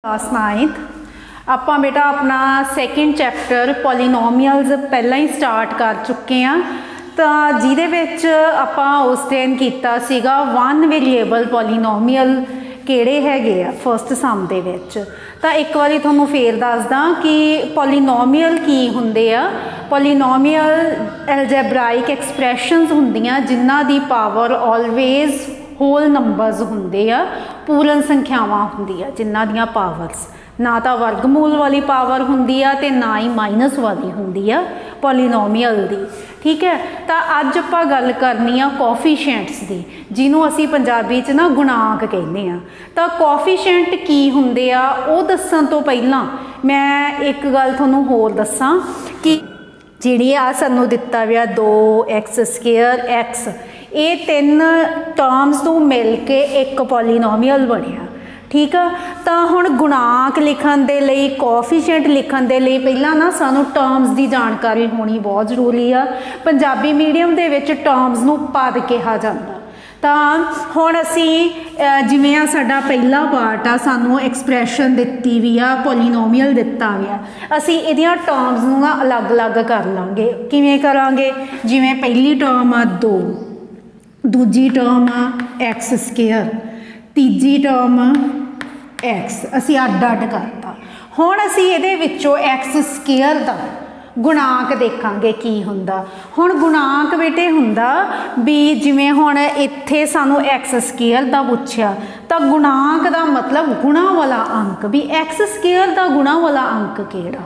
Class 9th ਆਪਾਂ बेटा अपना सैकेंड चैप्टर पॉलीनोमियल्स पहला ही स्टार्ट कर चुके हैं तो जिहदे विच आपां उस दिन कीता सीगा वन वेरिएबल पॉलीनोमियल किहड़े हैगे आ फस्ट सम दे विच। तो एक बारी तुहानूं फेर दसदा कि पॉलीनोमियल की हुंदे आ। पॉलीनोमियल एलजेब्राइक एक्सप्रैशनस हुंदियां जिन्हां दी पावर ऑलवेज होल नंबरस हुंदे आ, पूर्ण संख्यावां हुंदियां जिन्हां दियां पावर्स ना तो वर्गमूल वाली पावर हुंदी आ ते ना ही माइनस वाली हुंदी आ पॉलीनोमियल दी। ठीक है, तो अज आपां गल करनी आ कोफिशिएंट्स दी जिन्हों असी पंजाबी च ना गुणांक कहने आ। तो कोफिशिएंट की हुंदे आ वो दस्सण तो पहलां मैं एक गल तुहानूं होर दस्सां कि जिहड़ी आ सानूं दित्ता गया 2x² x ये तीन टर्म्स तो मिल के एक पॉलीनोमियल बनिया। ठीक है, तो हुण गुणांक लिखण दे लई कोफिशिएंट लिखण दे लई पहलां ना सानूं टर्म्स की जानकारी होनी बहुत जरूरी आ। पंजाबी मीडियम दे विच टर्म्स नूं पद कहा जांदा। तो हुण असी जिवें आ साडा पहला पार्ट आ सानूं एक्सप्रैशन दित्ती भी आ पॉलीनोमियल दिता गया, असी इहदियां टर्म्स नूं ना अलग अलग कर लांगे। किवें करांगे? जिवें पहली टर्म आ 2, दूजी टर्म आ x², तीजी टर्म x असी अड अड करता। हुण असी इहदे विचों x² दा गुणांक देखांगे की हुंदा। हुण गुणांक बेटे हुंदा भी जिवें हुण इत्थे सानूं x² दा पुछया तो गुणांक दा मतलब गुणा वाला अंक भी x² दा गुणा वाला अंक किहड़ा।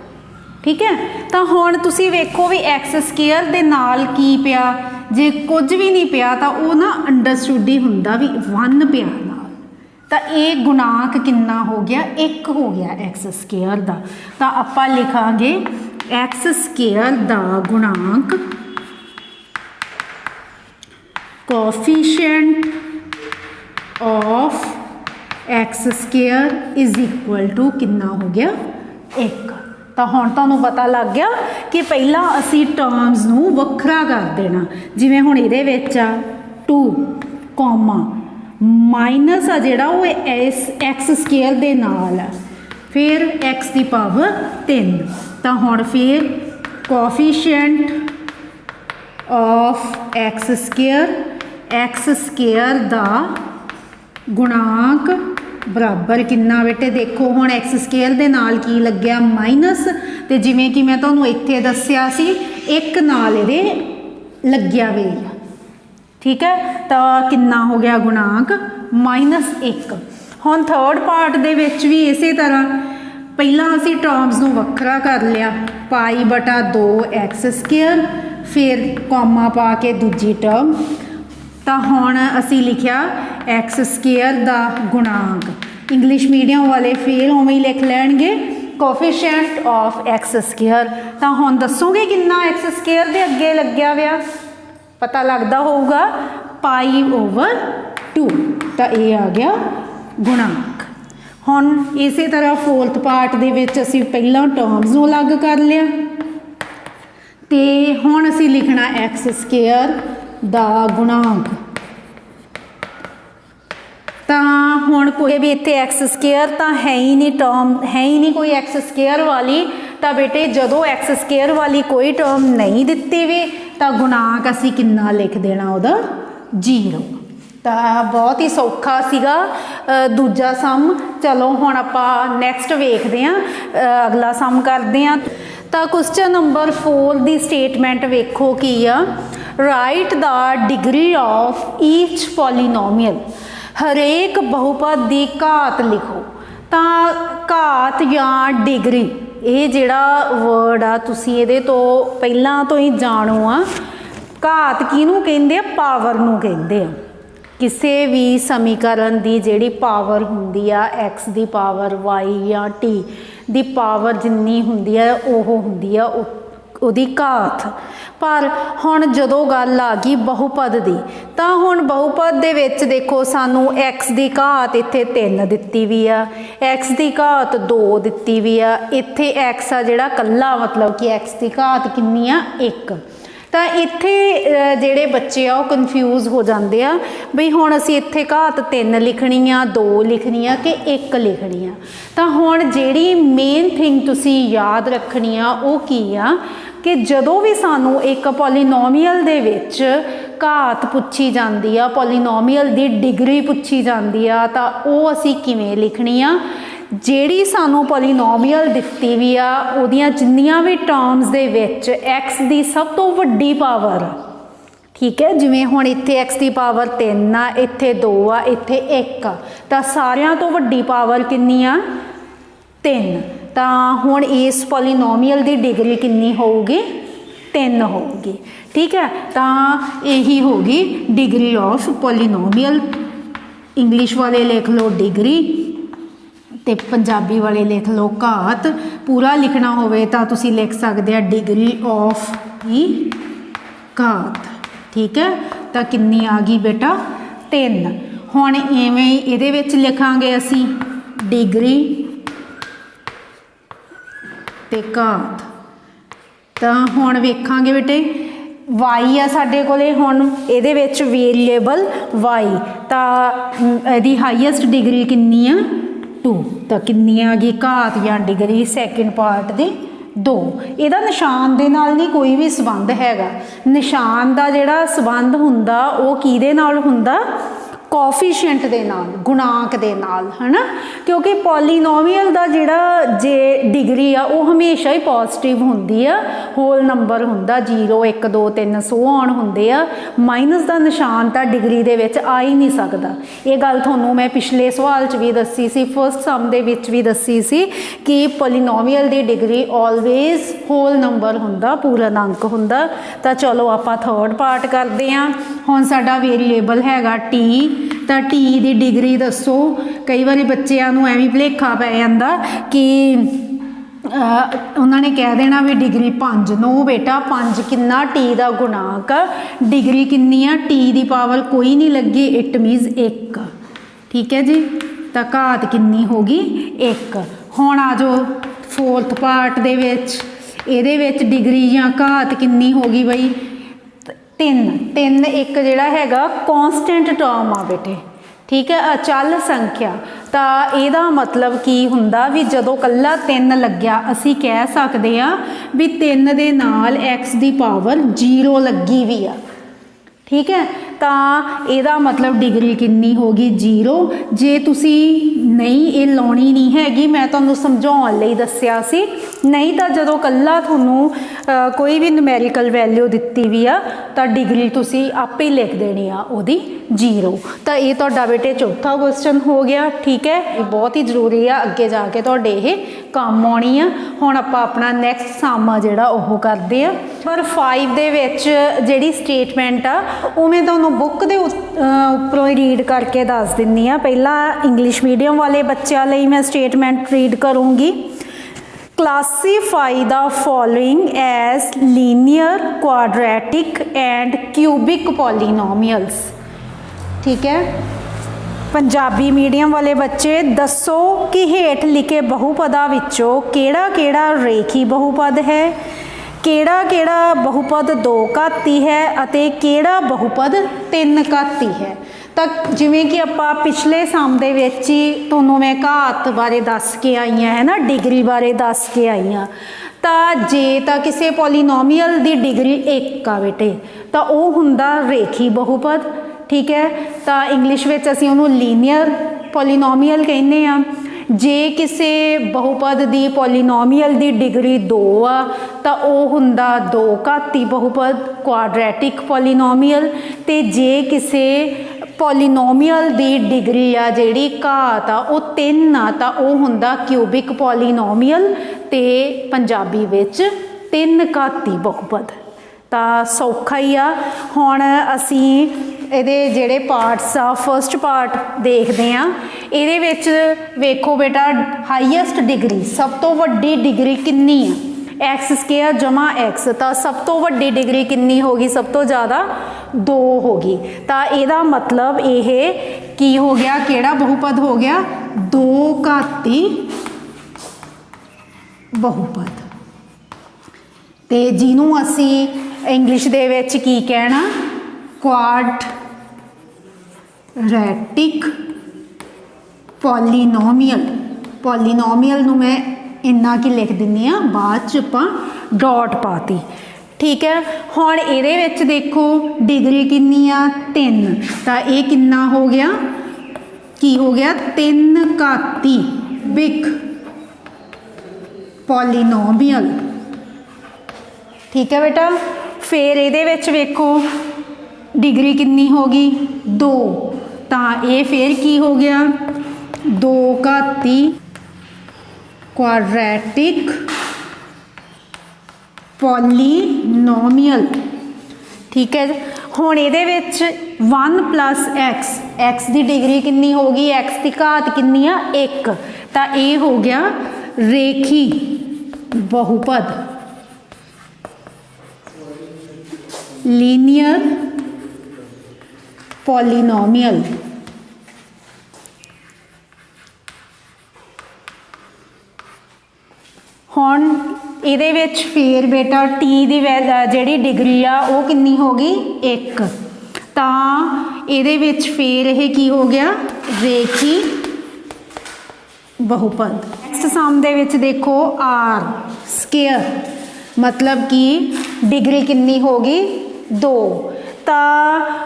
ठीक है, तो हुण तुसीं वेखो भी x² दे नाल की पिया, जे कुछ भी नहीं पिया तो वह ना अंडरस्टूड ही हुंदा भी 1 पिया नाल। तो ये गुणांक कितना हो गया? 1 हो गया x² दा। तो आपां लिखांगे x² दा गुणांक coefficient of x² is equal to कितना हो गया? 1। तो हुण तुहानूं पता लग गया कि पहला असी टर्म्स नूं वखरा कर देना। जिवें हुण इहदे विच आ 2 कॉमा माइनस आ जिहड़ा वो इस x² दे नाल आ, फिर x दी पावर 3। तो हुण फिर कोफिशिएंट ऑफ x² दा गुणांक बराबर कितना बेटे? देखो हुण x² दे नाल की लग्या माइनस, ते जिवें कि मैं तुहानूं इत्थे दस्सिया सी 1 नाल इहदे लग्या वे। ठीक है, तो कितना हो गया गुणांक? -1। हुण थर्ड पार्ट दे विच भी इसे तरह पहला असी टर्म्स नूं वखरा कर लिया π/2 x², फिर कॉमा पा के दूजी टर्म। तो हुण असी लिखिया x² दा गुणांक, इंग्लिश मीडियम वाले फिर उवें ही लिख लैणगे कोफिशिएंट ऑफ x²। तो हुण दसोगे कितना x² दे अगे लग्या होया? पता लगता होगा π/2। तो ये आ गया गुणांक। हुण इसे तरह फोर्थ पार्ट दे विच असी पहला टर्म्स नूं अलग कर लिया, ते हुण असी लिखना x² दा गुणांक। तो हुण कोई भी इत्थे x² तो है ही नहीं, टर्म है ही नहीं कोई x² वाली। तो बेटे जदों x² वाली कोई टर्म नहीं दिती भी तो गुणांक असी कितना लिख देना उहदा? 0। तो बहुत ही सौखा सीगा दूजा सम। चलो हुण आपां नैक्सट वेखदे हां, अगला सम करदे हां। तो क्वेश्चन नंबर 4 दी स्टेटमेंट वेखो की आ, write the degree of each polynomial. हरेक बहुपद की घात लिखो। तो घात या डिग्री ये जिहड़ा वर्ड आ तुसीं इहदे तो पहलां तो ही जाणो आ। घात किहनूं कहिंदे आ? पावर नूं कहिंदे आ। किसी भी समीकरण की जिहड़ी पावर हुंदी आ x दी पावर y या t दी पावर जिन्नी हुंदी आ ओह हुंदी आ उहदी घात। पर हुण जदों गल आ गई बहुपद दी, तो हुण बहुपद दे विच देखो सानू x दी घात इत्थे 3 दित्ती भी आ, x दी घात 2 दित्ती भी आ, इत्थे x आ जिहड़ा कल्ला मतलब कि x दी घात कितनी आ? 1। ਤਾਂ ਇੱਥੇ ਜਿਹੜੇ ਬੱਚੇ ਆ ਉਹ ਕਨਫਿਊਜ਼ ਹੋ ਜਾਂਦੇ ਆ ਬਈ ਹੁਣ ਅਸੀਂ ਇੱਥੇ ਘਾਤ 3 ਲਿਖਣੀ ਆ, 2 ਲਿਖਣੀ ਆ ਕਿ 1 ਲਿਖਣੀ ਆ। ਤਾਂ ਹੁਣ ਜਿਹੜੀ ਮੇਨ ਥਿੰਗ ਤੁਸੀਂ ਯਾਦ ਰੱਖਣੀ ਆ ਉਹ ਕੀ ਆ ਕਿ ਜਦੋਂ ਵੀ ਸਾਨੂੰ ਇੱਕ ਪੋਲੀਨੋਮੀਅਲ ਦੇ ਵਿੱਚ ਘਾਤ ਪੁੱਛੀ ਜਾਂਦੀ ਆ, ਪੋਲੀਨੋਮੀਅਲ ਦੀ ਡਿਗਰੀ ਪੁੱਛੀ ਜਾਂਦੀ ਆ, ਤਾਂ ਉਹ ਅਸੀਂ ਕਿਵੇਂ ਲਿਖਣੀ ਆ। ਜਿਹੜੀ ਸਾਨੂੰ ਪੋਲੀਨੋਮੀਅਲ ਦਿੱਤੀ ਵੀ ਆ ਉਹਦੀਆਂ ਜਿੰਨੀਆਂ ਵੀ ਟਰਮਸ ਦੇ ਵਿੱਚ x ਦੀ ਸਭ ਤੋਂ ਵੱਡੀ ਪਾਵਰ, ਠੀਕ ਹੈ, ਜਿਵੇਂ ਹੁਣ ਇੱਥੇ x ਦੀ ਪਾਵਰ 3 ਆ, ਇੱਥੇ 2 ਆ, ਇੱਥੇ 1 ਆ, ਤਾਂ ਸਾਰਿਆਂ ਤੋਂ ਵੱਡੀ ਪਾਵਰ ਕਿੰਨੀ ਆ 3। ਤਾਂ ਹੁਣ ਇਸ ਪੋਲੀਨੋਮੀਅਲ ਦੀ ਡਿਗਰੀ ਕਿੰਨੀ ਹੋਊਗੀ 3 ਹੋਊਗੀ, ਠੀਕ ਹੈ। ਤਾਂ ਇਹੀ ਹੋਗੀ ਡਿਗਰੀ ਆਫ ਪੋਲੀਨੋਮੀਅਲ। ਇੰਗਲਿਸ਼ ਵਾਲੇ ਲਿਖ ਲਓ ਡਿਗਰੀ ਤੇ ਪੰਜਾਬੀ ਵਾਲੇ ਲਿਖ ਲਓ ਘਾਤ। ਪੂਰਾ ਲਿਖਣਾ ਹੋਵੇ ਤਾਂ ਤੁਸੀਂ ਲਿਖ ਸਕਦੇ ਆ ਡਿਗਰੀ ਆਫ ਦੀ ਘਾਤ, ਠੀਕ ਹੈ। ਤਾਂ ਕਿੰਨੀ ਆ ਗਈ ਬੇਟਾ 3। ਹੁਣ ਇਵੇਂ ਹੀ ਇਹਦੇ ਵਿੱਚ ਲਿਖਾਂਗੇ ਅਸੀਂ ਡਿਗਰੀ ਤੇ ਘਾਤ। ਤਾਂ ਹੁਣ ਵੇਖਾਂਗੇ ਬੇਟੇ y ਆ ਸਾਡੇ ਕੋਲੇ, ਹੁਣ ਇਹਦੇ ਵਿੱਚ ਵੇਰੀਏਬਲ y, ਤਾਂ ਇਹਦੀ ਹਾਈਐਸਟ ਡਿਗਰੀ ਕਿੰਨੀ ਆ 2। ਤਾਂ ਕਿੰਨੀ ਆ ਗਈ ਘਾਤ ਜਾਂ ਡਿਗਰੀ ਸੈਕਿੰਡ ਪਾਰਟ ਦੀ 2। ਇਹਦਾ ਨਿਸ਼ਾਨ ਦੇ ਨਾਲ ਨਹੀਂ ਕੋਈ ਵੀ ਸੰਬੰਧ ਹੈਗਾ। ਨਿਸ਼ਾਨ ਦਾ ਜਿਹੜਾ ਸੰਬੰਧ ਹੁੰਦਾ ਉਹ ਕਿਹਦੇ ਨਾਲ ਹੁੰਦਾ, ਕੋਫੀਸ਼ੀਐਂਟ ਦੇ ਨਾਲ, ਗੁਣਾਂਕ ਦੇ ਨਾਲ, ਹੈ ਨਾ। ਕਿਉਂਕਿ ਪੋਲੀਨੋਮੀਅਲ ਦਾ ਜਿਹੜਾ ਜੇ ਡਿਗਰੀ ਆ ਉਹ ਹਮੇਸ਼ਾ ਹੀ ਪੋਜ਼ਿਟਿਵ ਹੁੰਦੀ ਆ, ਹੋਲ ਨੰਬਰ ਹੁੰਦਾ, 0 1 2 3 ਸੋ ਔਨ ਹੁੰਦੇ ਆ। ਮਾਈਨਸ ਦਾ ਨਿਸ਼ਾਨ ਤਾਂ ਡਿਗਰੀ ਦੇ ਵਿੱਚ ਆ ਹੀ ਨਹੀਂ ਸਕਦਾ। ਇਹ ਗੱਲ ਤੁਹਾਨੂੰ ਮੈਂ ਪਿਛਲੇ ਸਵਾਲ 'ਚ ਵੀ ਦੱਸੀ ਸੀ, ਫਸਟ ਸਮ ਦੇ ਵਿੱਚ ਵੀ ਦੱਸੀ ਸੀ ਕਿ ਪੋਲੀਨੋਮੀਅਲ ਦੀ ਡਿਗਰੀ ਆਲਵੇਜ਼ ਹੋਲ ਨੰਬਰ ਹੁੰਦਾ, ਪੂਰਨ ਅੰਕ ਹੁੰਦਾ। ਤਾਂ ਚਲੋ ਆਪਾਂ ਥਰਡ ਪਾਰਟ ਕਰਦੇ ਹਾਂ। ਹੁਣ ਸਾਡਾ ਵੇਰੀਏਬਲ ਹੈਗਾ t, ਤਾਂ t ਦੀ ਡਿਗਰੀ ਦੱਸੋ। ਕਈ ਵਾਰੀ ਬੱਚਿਆਂ ਨੂੰ ਐਵੇਂ ਭੁਲੇਖਾ ਪੈ ਜਾਂਦਾ ਕਿ ਉਹਨਾਂ ਨੇ ਕਹਿ ਦੇਣਾ ਵੀ ਡਿਗਰੀ 5। ਨੋ ਬੇਟਾ 5 ਕਿੰਨਾ t ਦਾ ਗੁਣਾਂਕ, ਡਿਗਰੀ ਕਿੰਨੀ ਆ t ਦੀ ਪਾਵਰ ਕੋਈ ਨਹੀਂ ਲੱਗੀ, ਇਟ ਮੀਨਸ 1, ਠੀਕ ਹੈ ਜੀ। ਤਾਂ ਘਾਤ ਕਿੰਨੀ ਹੋ ਗਈ 1। ਹੁਣ ਆ ਜਾਓ ਫੋਰਥ ਪਾਰਟ ਦੇ ਵਿੱਚ, ਇਹਦੇ ਵਿੱਚ ਡਿਗਰੀ ਜਾਂ ਘਾਤ ਕਿੰਨੀ ਹੋ ਗਈ ਬਈ 3। ਇੱਕ ਜਿਹੜਾ ਹੈਗਾ ਕੌਂਸਟੈਂਟ ਟਰਮ ਆ ਬੇਟੇ, ਠੀਕ ਹੈ, ਅਚਲ ਸੰਖਿਆ। ਤਾਂ ਇਹਦਾ ਮਤਲਬ ਕੀ ਹੁੰਦਾ ਵੀ ਜਦੋਂ ਕੱਲਾ 3 ਲੱਗਿਆ ਅਸੀਂ ਕਹਿ ਸਕਦੇ ਆ ਵੀ 3 ਦੇ ਨਾਲ x ਦੀ ਪਾਵਰ 0 ਲੱਗੀ ਵੀ ਆ, ਠੀਕ ਹੈ। ਤਾਂ ਇਹਦਾ ਮਤਲਬ ਡਿਗਰੀ ਕਿੰਨੀ ਹੋ ਗਈ 0। ਜੇ ਤੁਸੀਂ ਨਹੀਂ ਇਹ ਲਾਉਣੀ ਨਹੀਂ ਹੈਗੀ, ਮੈਂ ਤੁਹਾਨੂੰ ਸਮਝਾਉਣ ਲਈ ਦੱਸਿਆ ਸੀ, ਨਹੀਂ ਤਾਂ ਜਦੋਂ ਕੱਲਾ ਤੁਹਾਨੂੰ ਕੋਈ ਵੀ ਨੂਮੈਰੀਕਲ ਵੈਲਿਊ ਦਿੱਤੀ ਵੀ ਆ ਤਾਂ ਡਿਗਰੀ ਤੁਸੀਂ ਆਪੇ ਲਿਖ ਦੇਣੀ ਆ ਉਹਦੀ 0। ਤਾਂ ਇਹ ਤੁਹਾਡਾ ਬੇਟੇ ਚੌਥਾ ਕੁਐਸਚਨ ਹੋ ਗਿਆ, ਠੀਕ ਹੈ। ਇਹ ਬਹੁਤ ਹੀ ਜ਼ਰੂਰੀ ਆ, ਅੱਗੇ ਜਾ ਕੇ ਤੁਹਾਡੇ ਇਹ ਕੰਮ ਆਉਣੀ ਆ। ਹੁਣ ਆਪਾਂ ਆਪਣਾ ਨੈਕਸਟ ਸਮ ਜਿਹੜਾ ਉਹ ਕਰਦੇ ਆ। ਨੰਬਰ 5 ਦੇ ਵਿੱਚ ਜਿਹੜੀ ਸਟੇਟਮੈਂਟ ਆ ਉਹ ਮੈਂ ਤੁਹਾਨੂੰ ਬੁੱਕ ਦੇ ਉੱਪਰੋਂ ਹੀ ਰੀਡ ਕਰਕੇ ਦੱਸ ਦਿੰਦੀ ਆ। ਪਹਿਲਾਂ ਇੰਗਲਿਸ਼ ਮੀਡੀਅਮ ਵਾਲੇ ਬੱਚਿਆਂ ਲਈ ਮੈਂ ਸਟੇਟਮੈਂਟ ਰੀਡ ਕਰੂੰਗੀ। Classify the following as linear, quadratic and cubic polynomials, ਠੀਕ ਹੈ। ਪੰਜਾਬੀ ਮੀਡੀਅਮ ਵਾਲੇ ਬੱਚੇ ਦੱਸੋ ਕਿ ਹੇਠ ਲਿਖੇ ਬਹੁਪਦਾਂ ਵਿੱਚੋਂ ਕਿਹੜਾ ਕਿਹੜਾ ਰੇਖੀ ਬਹੁਪਦ ਹੈ, ਕਿਹੜਾ ਕਿਹੜਾ ਬਹੁਪਦ 2 ਘਾਤੀ ਹੈ ਅਤੇ ਕਿਹੜਾ ਬਹੁਪਦ 3 ਘਾਤੀ ਹੈ। ਤਾਂ ਜਿਵੇਂ ਕਿ ਆਪਾਂ ਪਿਛਲੇ ਸਮ ਦੇ ਵਿੱਚ ਹੀ ਤੁਹਾਨੂੰ ਮੈਂ ਘਾਤ ਬਾਰੇ ਦੱਸ ਕੇ ਆਈ ਹਾਂ, ਹੈ ਨਾ, ਡਿਗਰੀ ਬਾਰੇ ਦੱਸ ਕੇ ਆਈ ਹਾਂ। ਤਾਂ ਜੇ ਤਾਂ ਕਿਸੇ ਪੋਲੀਨੋਮੀਅਲ ਦੀ ਡਿਗਰੀ 1 ਆ ਬੇਟੇ ਤਾਂ ਉਹ ਹੁੰਦਾ ਰੇਖੀ ਬਹੁਪਦ, ਠੀਕ ਹੈ। ਤਾਂ ਇੰਗਲਿਸ਼ ਵਿੱਚ ਅਸੀਂ ਉਹਨੂੰ ਲੀਨੀਅਰ ਪੋਲੀਨੋਮੀਅਲ ਕਹਿੰਦੇ ਆ। ਜੇ ਕਿਸੇ ਬਹੁਪਦ ਦੀ ਪੋਲੀਨੋਮੀਅਲ ਦੀ ਡਿਗਰੀ 2 ਆ ਤਾਂ ਉਹ ਹੁੰਦਾ 2 ਘਾਤੀ ਬਹੁਪਦ, ਕੁਆਡਰੈਟਿਕ ਪੋਲੀਨੋਮੀਅਲ। ਤੇ ਜੇ ਕਿਸੇ ਪੋਲੀਨੋਮੀਅਲ ਦੀ ਡਿਗਰੀ ਆ ਜਿਹੜੀ ਘਾਤ ਆ ਉਹ 3 ਆ ਤਾਂ ਉਹ ਹੁੰਦਾ ਕਿਊਬਿਕ ਪੋਲੀਨੋਮੀਅਲ ਤੇ ਪੰਜਾਬੀ ਵਿੱਚ 3 ਘਾਤੀ ਬਹੁਪਦ। ਤਾਂ ਸੌਖਾ ਹੀ ਆ। ਹੁਣ ਅਸੀਂ ਇਹਦੇ ਜਿਹੜੇ ਪਾਰਟਸ ਆ, ਫਸਟ ਪਾਰਟ ਦੇਖਦੇ ਆ। ਇਹਦੇ ਵਿੱਚ ਵੇਖੋ ਬੇਟਾ ਹਾਈਐਸਟ ਡਿਗਰੀ, ਸਭ ਤੋਂ ਵੱਡੀ ਡਿਗਰੀ ਕਿੰਨੀ ਆ, x ਸਕੁਏਅਰ ਜਮਾ x। ਤਾਂ ਸਭ ਤੋਂ ਵੱਡੀ ਡਿਗਰੀ ਕਿੰਨੀ ਹੋ ਗਈ, ਸਭ ਤੋਂ ਜ਼ਿਆਦਾ 2 ਹੋ ਗਈ। ਤਾਂ ਇਹਦਾ ਮਤਲਬ ਇਹ ਕੀ ਹੋ ਗਿਆ, ਕਿਹੜਾ ਬਹੁਪਦ ਹੋ ਗਿਆ 2 ਘਾਤੀ ਬਹੁਪਦ। ਤੇ ਜਿਹਨੂੰ ਅਸੀਂ ਇੰਗਲਿਸ਼ ਦੇ ਵਿੱਚ ਕੀ ਕਹਿਣਾ, ਕੁਆਡਰੈਟਿਕ ਪੋਲੀਨੋਮੀਅਲ। ਪੋਲੀਨੋਮੀਅਲ ਨੂੰ ਮੈਂ ਇੰਨਾ ਕੀ ਲਿਖ ਦਿੰਦੀ ਹਾਂ, ਬਾਅਦ 'ਚ ਆਪਾਂ ਡਾਟ ਪਾਤੀ। ठीक है, हुण इहदे विच देखो डिग्री कितनी आ 3, तो ये कितना हो गया, की हो गया 3 घाती बिग पॉलीनोमियल। ठीक है बेटा, फिर इहदे विच वेखो डिग्री कितनी होगी 2, तो ये फिर की हो गया 2 घाती क्वाड्रेटिक पॉलीनोमियल। ठीक है, हुण इहदे विच 1 प्लस एक्स की डिग्री कितनी होगी, एक्स की घात कितनी आ 1, तो ये हो गया रेखी बहुपद, लीनियर पॉलीनोमियल। हुण ਇਹਦੇ ਵਿੱਚ ਫਿਰ बेटा t ਦੀ ਜਿਹੜੀ डिग्री आ वो कितनी होगी 1, ਤਾਂ ਇਹਦੇ ਵਿੱਚ ਫਿਰ ਇਹ ਕੀ ਹੋ ਗਿਆ ਰੇਖੀ बहुपद। नेक्स्ट सम ਦੇ ਵਿੱਚ देखो r स्क्वायर, मतलब कि डिग्री कितनी होगी 2। ਤਾਂ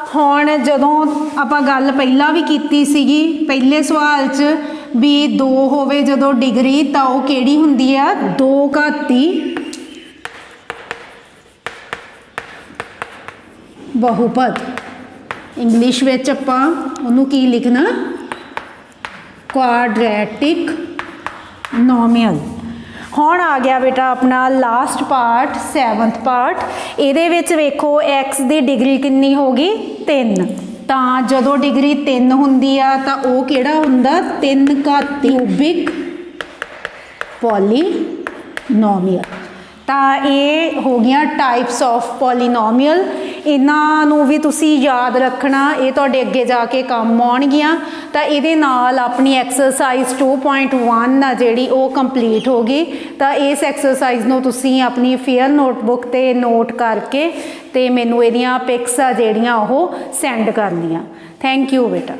ਹੁਣ ਜਦੋਂ ਆਪਾਂ ਗੱਲ ਪਹਿਲਾਂ ਵੀ ਕੀਤੀ ਸੀਗੀ ਪਹਿਲੇ ਸਵਾਲ 'ਚ भी 2 होवे जदों डिग्री, तो वो केड़ी हुंदी है 2 घाती बहुपद। इंग्लिश विच आपां उहनूं की लिखना क्वाड्रेटिक नोमियल। हुण आ गया बेटा अपना लास्ट पार्ट 7th पार्ट। इहदे विच वेखो एक्स की डिग्री कितनी होगी 3, तो जदों डिग्री 3 हुंदी आ तो वो किहड़ा हुंदा 3 घाती क्यूबिक पॉलीनोमियल। तो ये हो गया टाइप्स ऑफ पॉलीनोमियल। इन्हां नूं भी तुसी याद रखना, ये तुहाडे अगे जाके काम आउणगियां। तो इहदे नाल अपनी एक्सरसाइज 2.1 आ जिहड़ी वो कंप्लीट हो गई। तो इस एक्सरसाइज नूं तुसी अपनी फेयर नोटबुक ते नोट करके ते मैनूं इहदियां पिक्स आ जिहड़ियां ओह सेंड करनियां। थैंक यू बेटा।